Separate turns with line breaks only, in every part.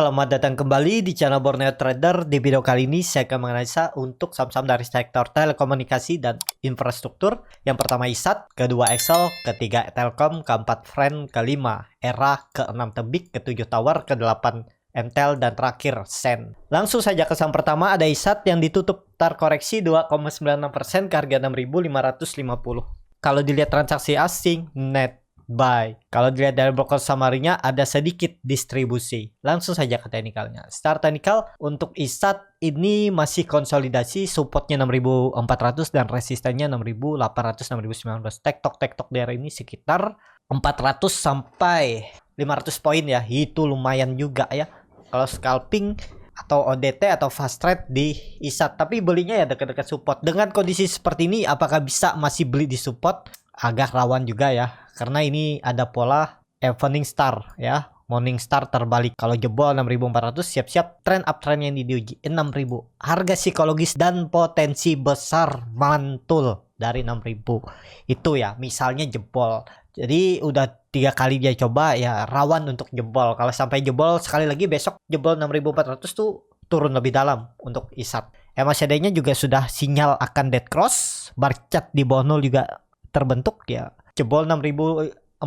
selamat datang kembali di channel Borneo Trader. Di video kali ini saya akan menganalisa untuk saham-saham dari sektor telekomunikasi dan infrastruktur. Yang pertama ISAT, kedua Excel, ketiga Telkom, keempat Friend, kelima Era, keenam Tebik, ketujuh Tower, kedelapan Entel, dan terakhir Sen. Langsung saja ke saham pertama, ada ISAT yang ditutup terkoreksi 2,96% ke harga 6.550. Kalau dilihat transaksi asing, net buy. Kalau dilihat dari broker summary-nya ada sedikit distribusi. Langsung saja ke teknikalnya. Start teknikal untuk ISAT ini masih konsolidasi, supportnya 6.400 dan resistennya 6.800 6.900. Tektok daerah ini sekitar 400 sampai 500 poin ya. Itu lumayan juga ya. Kalau scalping atau ODT atau fast trade di ISAT, tapi belinya ya dekat-dekat support. Dengan kondisi seperti ini apakah bisa masih beli di support? Agak rawan juga ya, karena ini ada pola evening star ya, morning star terbalik. Kalau jebol 6.400 siap-siap trend uptrend yang diuji 6.000. Harga psikologis dan potensi besar mantul dari 6.000 itu ya, misalnya jebol. Jadi udah 3 kali dia coba ya, rawan untuk jebol. Kalau sampai jebol sekali lagi, besok jebol 6.400 tuh turun lebih dalam untuk ISAT. MACD-nya juga sudah sinyal akan dead cross, bar chart di bawah 0 juga terbentuk ya. Jebol 6.400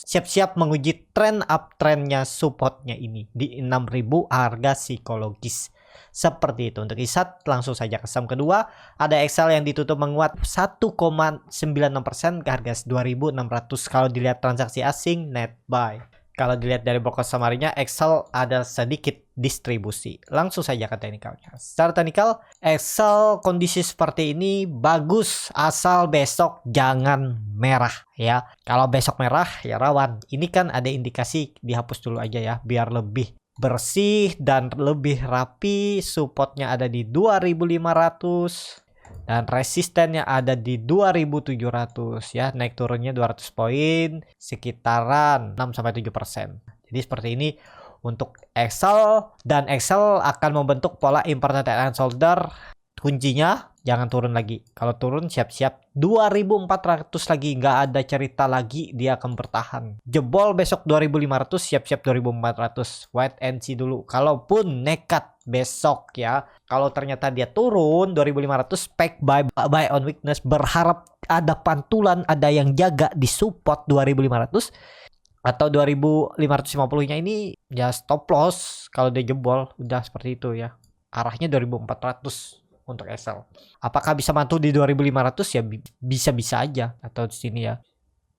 siap-siap menguji trend uptrendnya, supportnya ini di 6.000 harga psikologis. Seperti itu untuk ISAT. Langsung saja ke saham kedua, ada Excel yang ditutup menguat 1,96% ke harga 2.600. Kalau dilihat transaksi asing, net buy. Kalau dilihat dari broker summary-nya, Excel ada sedikit distribusi. Langsung saja ke teknikalnya. Secara teknikal, Excel kondisi seperti ini bagus asal besok jangan merah ya. Kalau besok merah ya rawan. Ini kan ada indikasi, dihapus dulu aja ya biar lebih bersih dan lebih rapi. Supportnya ada di 2.500 dan resistennya ada di 2.700 ya. Naik turunnya 200 poin, sekitaran 6-7%. Jadi seperti ini untuk Excel, dan Excel akan membentuk pola important and shoulder. Kuncinya jangan turun lagi. Kalau turun siap-siap 2.400 lagi, nggak ada cerita lagi dia akan bertahan. Jebol besok 2.500, siap-siap 2.400. Wait and see dulu. Kalaupun nekat besok ya, kalau ternyata dia turun 2.500, spek buy on weakness, berharap ada pantulan, ada yang jaga di support 2.500 atau 2.550-nya ini ya stop loss. Kalau dia jebol udah seperti itu ya, arahnya 2.400 untuk Excel. Apakah bisa mantul di 2.500 ya, bisa-bisa aja, atau di sini ya.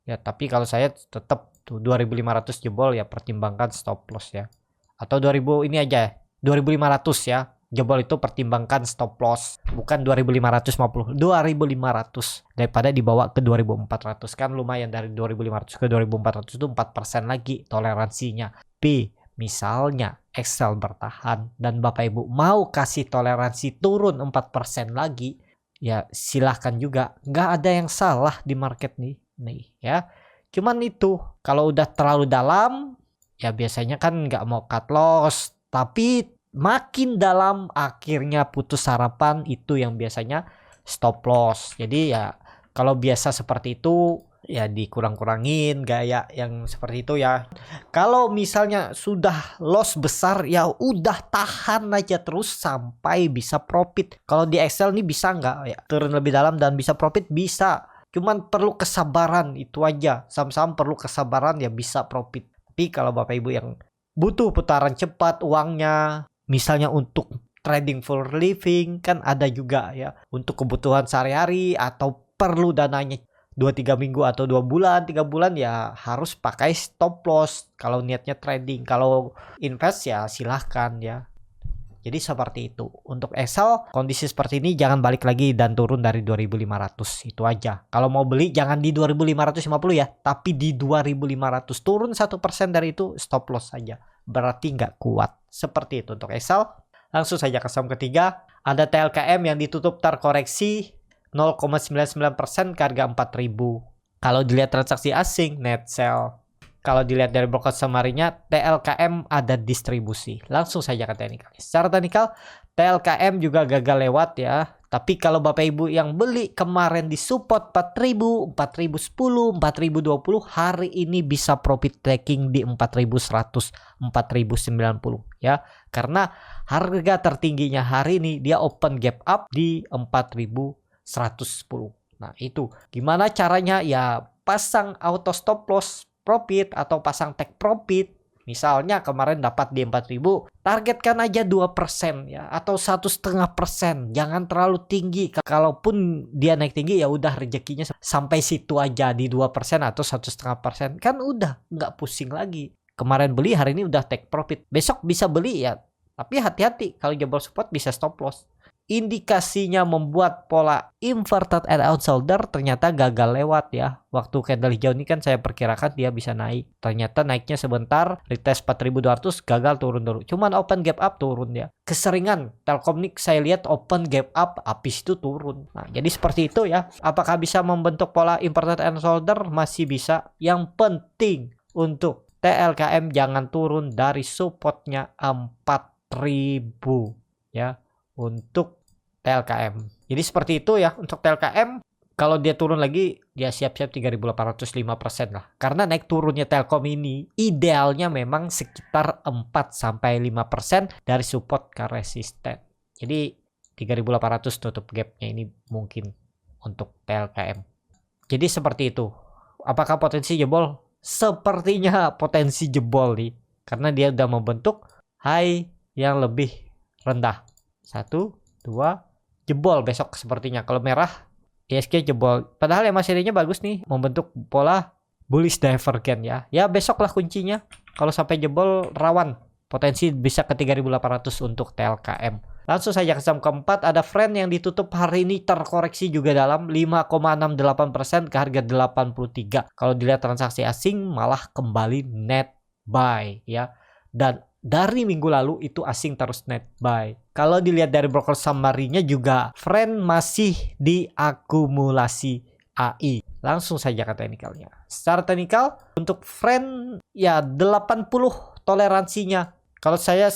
Ya tapi kalau saya tetap tuh 2.500 jebol ya, pertimbangkan stop loss ya. Atau 2.000 ini aja 2.500 ya. Jebol itu pertimbangkan stop loss, bukan 2.550, 2.500 daripada dibawa ke 2.400. Kan lumayan, dari 2.500 ke 2.400 itu 4% lagi toleransinya. Tapi misalnya Excel bertahan dan Bapak Ibu mau kasih toleransi turun 4% lagi, ya silahkan juga. Nggak ada yang salah di market nih ya. Cuman itu kalau udah terlalu dalam ya biasanya kan nggak mau cut loss, tapi makin dalam akhirnya putus harapan, itu yang biasanya stop loss. Jadi ya kalau biasa seperti itu ya dikurang-kurangin gaya yang seperti itu ya. Kalau misalnya sudah loss besar ya udah tahan aja terus sampai bisa profit. Kalau di Excel nih bisa nggak ya turun lebih dalam dan bisa profit? Bisa. Cuman perlu kesabaran, itu aja. Saham-saham perlu kesabaran ya bisa profit. Tapi kalau Bapak Ibu yang butuh putaran cepat uangnya, misalnya untuk trading for living, kan ada juga ya untuk kebutuhan sehari-hari, atau perlu dananya 2-3 minggu atau 2 bulan 3 bulan ya harus pakai stop loss kalau niatnya trading. Kalau invest ya silahkan ya. Jadi seperti itu untuk Excel. Kondisi seperti ini jangan balik lagi dan turun dari 2.500, itu aja. Kalau mau beli jangan di 2.550 ya, tapi di 2.500. Turun 1% dari itu stop loss saja, berarti nggak kuat. Seperti itu untuk Excel. Langsung saja ke saham ketiga, ada TLKM yang ditutup terkoreksi 0,99% ke harga 4.000. Kalau dilihat transaksi asing, net sell. Kalau dilihat dari broker summary-nya, TLKM ada distribusi. Langsung saja ke teknikal. Secara teknikal, TLKM juga gagal lewat ya. Tapi kalau Bapak Ibu yang beli kemarin di support 4000, 4010, 4020, hari ini bisa profit taking di 4100, 4090 ya. Karena harga tertingginya hari ini dia open gap up di 4110. Nah, itu gimana caranya? Ya pasang auto stop loss profit atau pasang take profit. Misalnya kemarin dapat di 4000, targetkan aja 2% ya, atau 1,5%. Jangan terlalu tinggi. Kalaupun dia naik tinggi ya udah rezekinya sampai situ aja di 2% atau 1,5%. Kan udah nggak pusing lagi. Kemarin beli, hari ini udah take profit. Besok bisa beli ya. Tapi hati-hati, kalau jebol support bisa stop loss. Indikasinya membuat pola inverted and outsider ternyata gagal lewat ya. Waktu candle hijau ini kan saya perkirakan dia bisa naik. Ternyata naiknya sebentar, retest 4200, gagal turun dulu. Cuman open gap up turun ya. Keseringan Telkomnik saya lihat open gap up, habis itu turun. Nah, jadi seperti itu ya. Apakah bisa membentuk pola inverted and outsider? Masih bisa. Yang penting untuk TLKM jangan turun dari supportnya 4000 ya. Untuk TLKM. Jadi seperti itu ya untuk TLKM. Kalau dia turun lagi, dia siap-siap 3.805% lah. Karena naik turunnya Telkom ini idealnya memang sekitar 4-5% dari support ke resisten. Jadi 3.800 tutup gapnya ini mungkin untuk TLKM. Jadi seperti itu. Apakah potensi jebol? Sepertinya potensi jebol nih. Karena dia udah membentuk high yang lebih rendah. 1, 2, jebol besok sepertinya. Kalau merah, ISG jebol. Padahal MACD-nya bagus nih, membentuk pola bullish divergent ya. Ya besok lah kuncinya. Kalau sampai jebol rawan, potensi bisa ke 3.800 untuk TLKM. Langsung saja ke saham keempat, ada Friend yang ditutup hari ini terkoreksi juga dalam 5,68% ke harga 83. Kalau dilihat transaksi asing malah kembali net buy ya. Dan dari minggu lalu itu asing terus net buy. Kalau dilihat dari broker summary-nya juga Friend masih diakumulasi AI. Langsung saja ke teknikalnya. Secara teknikal untuk Friend ya 80 toleransinya. Kalau saya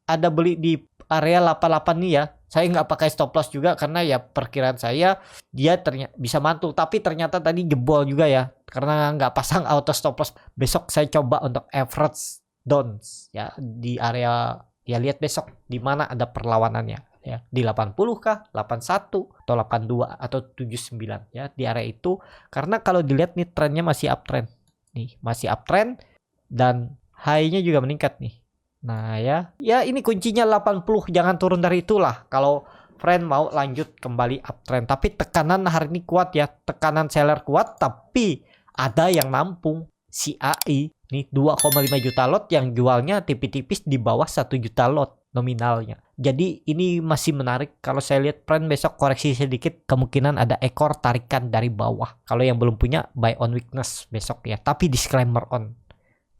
ada beli di area 88 nih ya. Saya nggak pakai stop loss juga karena ya perkiraan saya dia ternyata bisa mantul. Tapi ternyata tadi jebol juga ya. Karena nggak pasang auto stop loss. Besok saya coba untuk average downs ya di area, ya lihat besok di mana ada perlawanannya ya, di 80 kah, 81 atau 82 atau 79 ya, di area itu. Karena kalau dilihat nih trennya masih uptrend nih, masih uptrend dan high-nya juga meningkat nih. Nah ya ini kuncinya 80, jangan turun dari itulah kalau Friend mau lanjut kembali uptrend. Tapi tekanan hari ini kuat ya, tekanan seller kuat, tapi ada yang nampung si AI nih 2,5 juta lot yang jualnya tipis-tipis di bawah 1 juta lot nominalnya. Jadi ini masih menarik. Kalau saya lihat Friend besok koreksi sedikit, kemungkinan ada ekor tarikan dari bawah. Kalau yang belum punya, buy on weakness besok ya, tapi disclaimer on.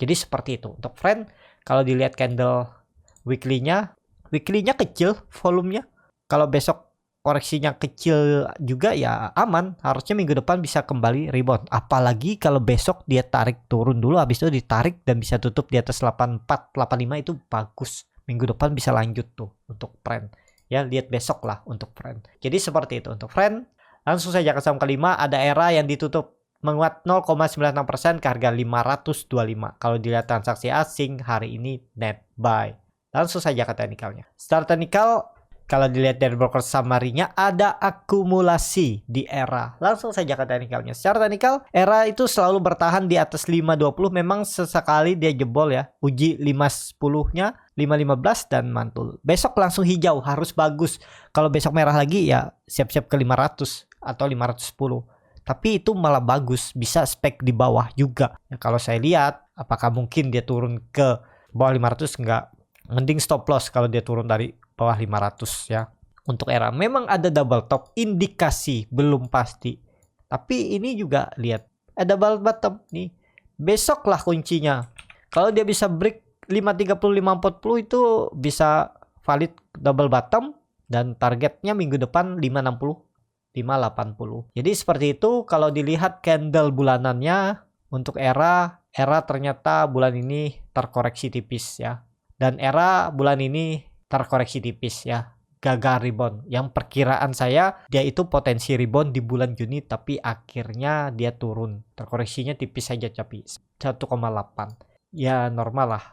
Jadi seperti itu untuk Friend. Kalau dilihat candle weekly-nya kecil volumenya. Kalau besok koreksinya kecil juga ya aman, harusnya minggu depan bisa kembali rebound. Apalagi kalau besok dia tarik turun dulu, habis itu ditarik dan bisa tutup di atas 84, 85, itu bagus. Minggu depan bisa lanjut tuh untuk Friend. Ya lihat besok lah untuk Friend. Jadi seperti itu untuk Friend. Langsung saja ke saham kelima, ada Era yang ditutup menguat 0,96% ke harga 525. Kalau dilihat transaksi asing hari ini net buy. Langsung saja ke teknikalnya. Secara teknikal, kalau dilihat dari broker summary-nya ada akumulasi di Era. Langsung saja ke teknikalnya. Secara teknikal, Era itu selalu bertahan di atas 520. Memang sesekali dia jebol ya. Uji 510-nya, 515 dan mantul. Besok langsung hijau, harus bagus. Kalau besok merah lagi ya siap-siap ke 500 atau 510. Tapi itu malah bagus, bisa spek di bawah juga. Ya, kalau saya lihat, apakah mungkin dia turun ke bawah 500? Enggak. Mending stop loss kalau dia turun dari bawah 500 ya. Untuk Era memang ada double top, indikasi belum pasti. Tapi ini juga lihat ada double bottom nih. Besok lah kuncinya. Kalau dia bisa break 530 540 itu bisa valid double bottom dan targetnya minggu depan 560 580. Jadi seperti itu. Kalau dilihat candle bulanannya untuk Era ternyata bulan ini terkoreksi tipis ya. Dan Era bulan ini terkoreksi tipis ya. gagal rebound. Yang perkiraan saya dia itu potensi rebound di bulan Juni, tapi akhirnya dia turun. Terkoreksinya tipis saja tapi 1,8. Ya normal lah.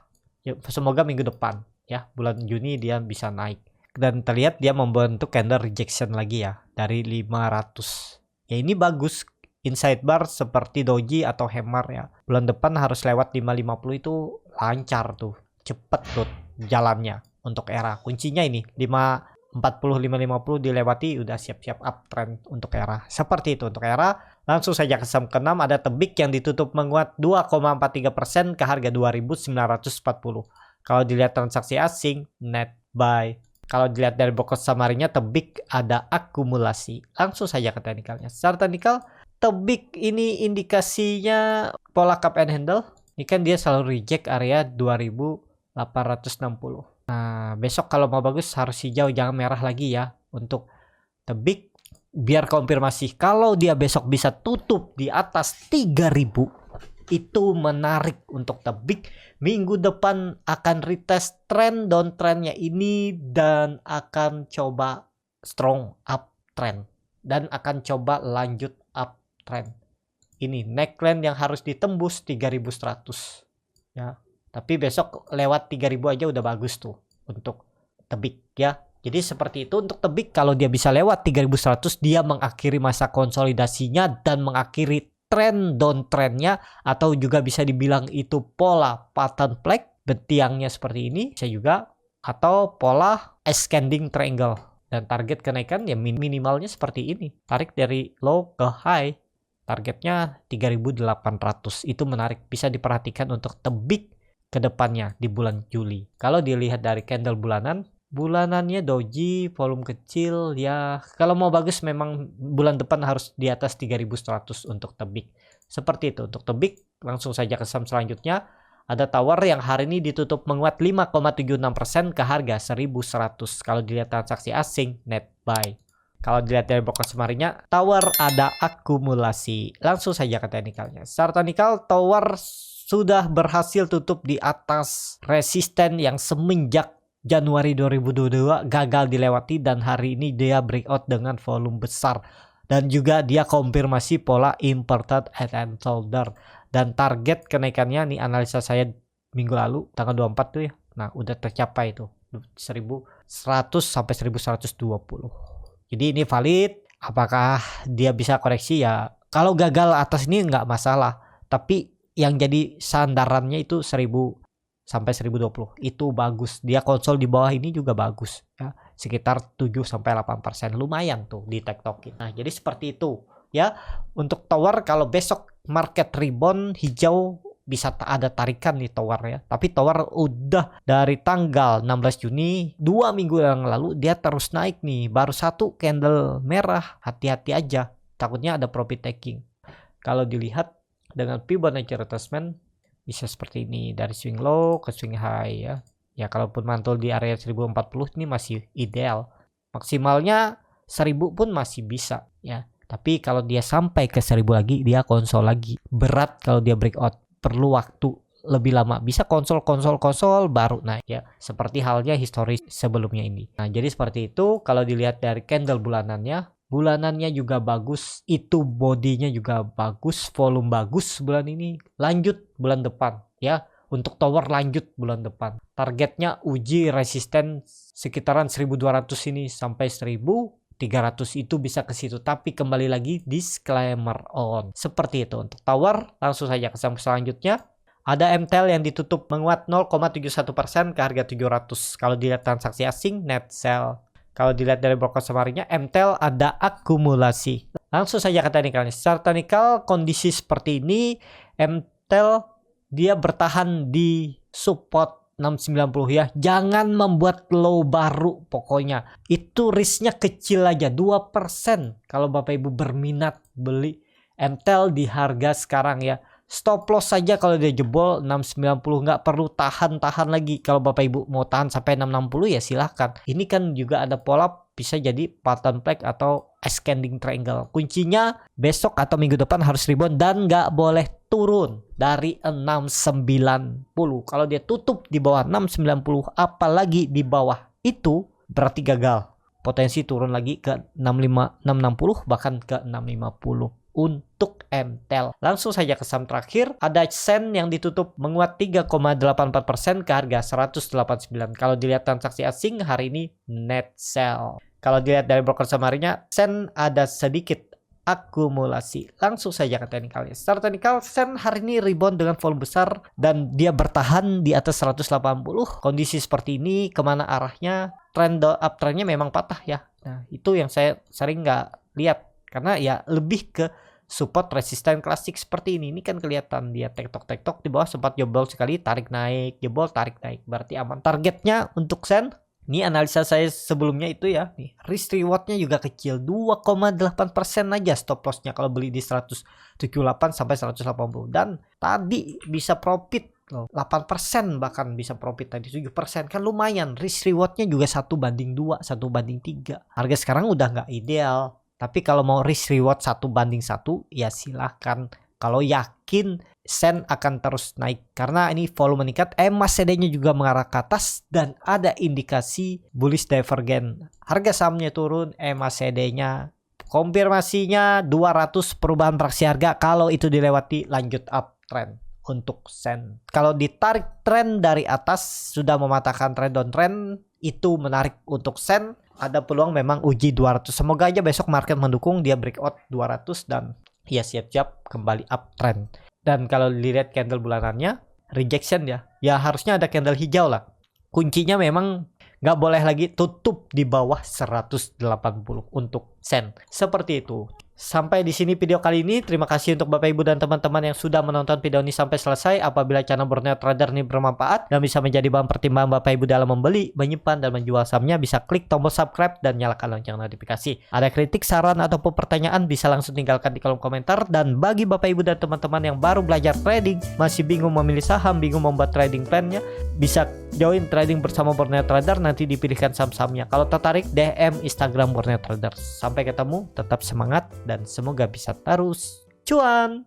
Ya, semoga minggu depan ya bulan Juni dia bisa naik. Dan terlihat dia membentuk candle rejection lagi ya dari 500. Ya ini bagus. Inside bar seperti doji atau hammer ya. Bulan depan harus lewat 550 itu lancar tuh. Cepet tuh jalannya untuk era. Kuncinya ini 540 550 dilewati udah siap-siap uptrend untuk era. Seperti itu untuk era. Langsung saja ke saham ke-6 ada Tebik yang ditutup menguat 2,43% ke harga 2.940. Kalau dilihat transaksi asing net buy. Kalau dilihat dari broker summary-nya Tebik ada akumulasi. Langsung saja ke teknikalnya. Secara teknikal Tebik ini indikasinya pola cup and handle. Ini kan dia selalu reject area 2860. Nah, besok kalau mau bagus harus hijau, jangan merah lagi ya untuk Tebik. Biar konfirmasi kalau dia besok bisa tutup di atas 3000, itu menarik untuk Tebik. Minggu depan akan retest trend downtrendnya ini dan akan coba strong uptrend dan akan coba lanjut uptrend. Ini neckline yang harus ditembus 3100 ya. Tapi besok lewat 3000 aja udah bagus tuh untuk Tebik ya. Jadi seperti itu untuk Tebik, kalau dia bisa lewat 3100 dia mengakhiri masa konsolidasinya dan mengakhiri tren downtrendnya, atau juga bisa dibilang itu pola pattern flag betiangnya seperti ini bisa juga, atau pola ascending triangle, dan target kenaikan ya minimalnya seperti ini, tarik dari low ke high, targetnya 3800. Itu menarik, bisa diperhatikan untuk Tebik ke depannya di bulan Juli. Kalau dilihat dari candle bulanannya doji, volume kecil ya. Kalau mau bagus memang bulan depan harus di atas 3100 untuk Tebik. Seperti itu untuk Tebik. Langsung saja ke saham selanjutnya. Ada Tower yang hari ini ditutup menguat 5,76% ke harga 1100. Kalau dilihat transaksi asing net buy. Kalau dilihat dari broker summary-nya, Tower ada akumulasi. Langsung saja ke teknikalnya. Secara teknikal, Tower sudah berhasil tutup di atas resisten yang semenjak Januari 2022 gagal dilewati, dan hari ini dia breakout dengan volume besar, dan juga dia konfirmasi pola inverted head and shoulder, dan target kenaikannya nih analisa saya minggu lalu tanggal 24 tuh ya. Nah, udah tercapai tuh 1100 sampai 1120. Jadi ini valid. Apakah dia bisa koreksi ya? Kalau gagal atas ini nggak masalah, tapi yang jadi sandarannya itu 1000 sampai 1020 itu bagus. Dia konsol di bawah ini juga bagus ya, sekitar 7 sampai 8%, lumayan tuh di tektokin. Nah, jadi seperti itu ya untuk Tower. Kalau besok market rebound hijau bisa ada tarikan nih Tower ya. Tapi Tower udah dari tanggal 16 Juni 2 minggu yang lalu dia terus naik nih, baru satu candle merah, hati-hati aja takutnya ada profit taking. Kalau dilihat dengan Fibonacci retracement bisa seperti ini, dari swing low ke swing high ya. Ya kalaupun mantul di area 1040 ini masih ideal. Maksimalnya 1000 pun masih bisa ya. Tapi kalau dia sampai ke 1000 lagi dia konsol lagi. Berat kalau dia breakout, perlu waktu lebih lama. Bisa konsol baru naik ya. Seperti halnya historis sebelumnya ini. Nah, jadi seperti itu. Kalau dilihat dari candle bulanannya juga bagus, itu bodinya juga bagus, volume bagus bulan ini, lanjut bulan depan ya. Untuk Tower lanjut bulan depan, targetnya uji resisten sekitaran 1200 ini sampai 1300, itu bisa ke situ. Tapi kembali lagi disclaimer on. Seperti itu untuk Tower. Langsung saja ke saham selanjutnya. Ada MTEL yang ditutup menguat 0,71% ke harga 700. Kalau dilihat transaksi asing net sell. Kalau dilihat dari broker summary-nya, MTEL ada akumulasi. Langsung saja ke teknikalnya. Secara teknikal kondisi seperti ini, MTEL dia bertahan di support 690 ya. Jangan membuat low baru pokoknya. Itu risknya kecil aja, 2%. Kalau Bapak Ibu berminat beli MTEL di harga sekarang ya. Stop loss saja kalau dia jebol 690, nggak perlu tahan lagi. Kalau Bapak Ibu mau tahan sampai 660 ya silahkan. Ini kan juga ada pola, bisa jadi pattern flag atau ascending triangle. Kuncinya besok atau minggu depan harus rebound dan nggak boleh turun dari 690. Kalau dia tutup di bawah 690 apalagi di bawah itu berarti gagal. potensi turun lagi ke 65, 660 bahkan ke 650 untuk MTEL. Langsung saja ke saham terakhir, ada Sen yang ditutup menguat 3,84% ke harga 189. Kalau dilihat transaksi asing hari ini net sell. Kalau dilihat dari broker summary-nya, Sen ada sedikit akumulasi. Langsung saja ke teknikal. Secara teknikal, Sen hari ini rebound dengan volume besar dan dia bertahan di atas 180. Kondisi seperti ini kemana arahnya? Uptrendnya memang patah ya. Nah, itu yang saya sering nggak lihat karena ya lebih ke support resisten klasik seperti ini. Ini kan kelihatan dia tektok di bawah, sempat jebol sekali, tarik naik, jebol, tarik naik. Berarti aman. Targetnya untuk Sen, ini analisa saya sebelumnya itu ya, nih risk rewardnya juga kecil, 2,8% aja stop lossnya kalau beli di 178 sampai 180. Dan tadi bisa profit loh, 8% bahkan bisa profit tadi, 7%. Kan lumayan, risk rewardnya juga 1/2, 1/3. Harga sekarang udah nggak ideal. Tapi kalau mau risk reward 1/1 ya silahkan. Kalau yakin Sen akan terus naik karena ini volume meningkat, MACD-nya juga mengarah ke atas dan ada indikasi bullish divergent. Harga sahamnya turun, MACD-nya konfirmasinya 200 perubahan fraksi harga. Kalau itu dilewati lanjut uptrend untuk Sen. Kalau ditarik tren dari atas sudah mematahkan trend downtrend, itu menarik untuk Sen. Ada peluang memang uji 200. Semoga aja besok market mendukung dia breakout 200 dan ya siap-siap kembali uptrend. Dan kalau dilihat candle bulanannya rejection ya. Ya harusnya ada candle hijau lah. Kuncinya memang nggak boleh lagi tutup di bawah 180 untuk Sen. Seperti itu. Sampai di sini video kali ini. Terima kasih untuk Bapak Ibu dan teman-teman yang sudah menonton video ini sampai selesai. Apabila channel Borneo Trader ini bermanfaat dan bisa menjadi bahan pertimbangan Bapak Ibu dalam membeli, menyimpan dan menjual sahamnya, bisa klik tombol subscribe dan nyalakan lonceng notifikasi. Ada kritik, saran ataupun pertanyaan bisa langsung tinggalkan di kolom komentar. Dan bagi Bapak Ibu dan teman-teman yang baru belajar trading, masih bingung memilih saham, bingung membuat trading plan-nya, bisa join trading bersama Borneo Trader, nanti dipilihkan saham-sahamnya. Kalau tertarik, DM Instagram Borneo Trader. Sampai ketemu, tetap semangat dan semoga bisa terus cuan.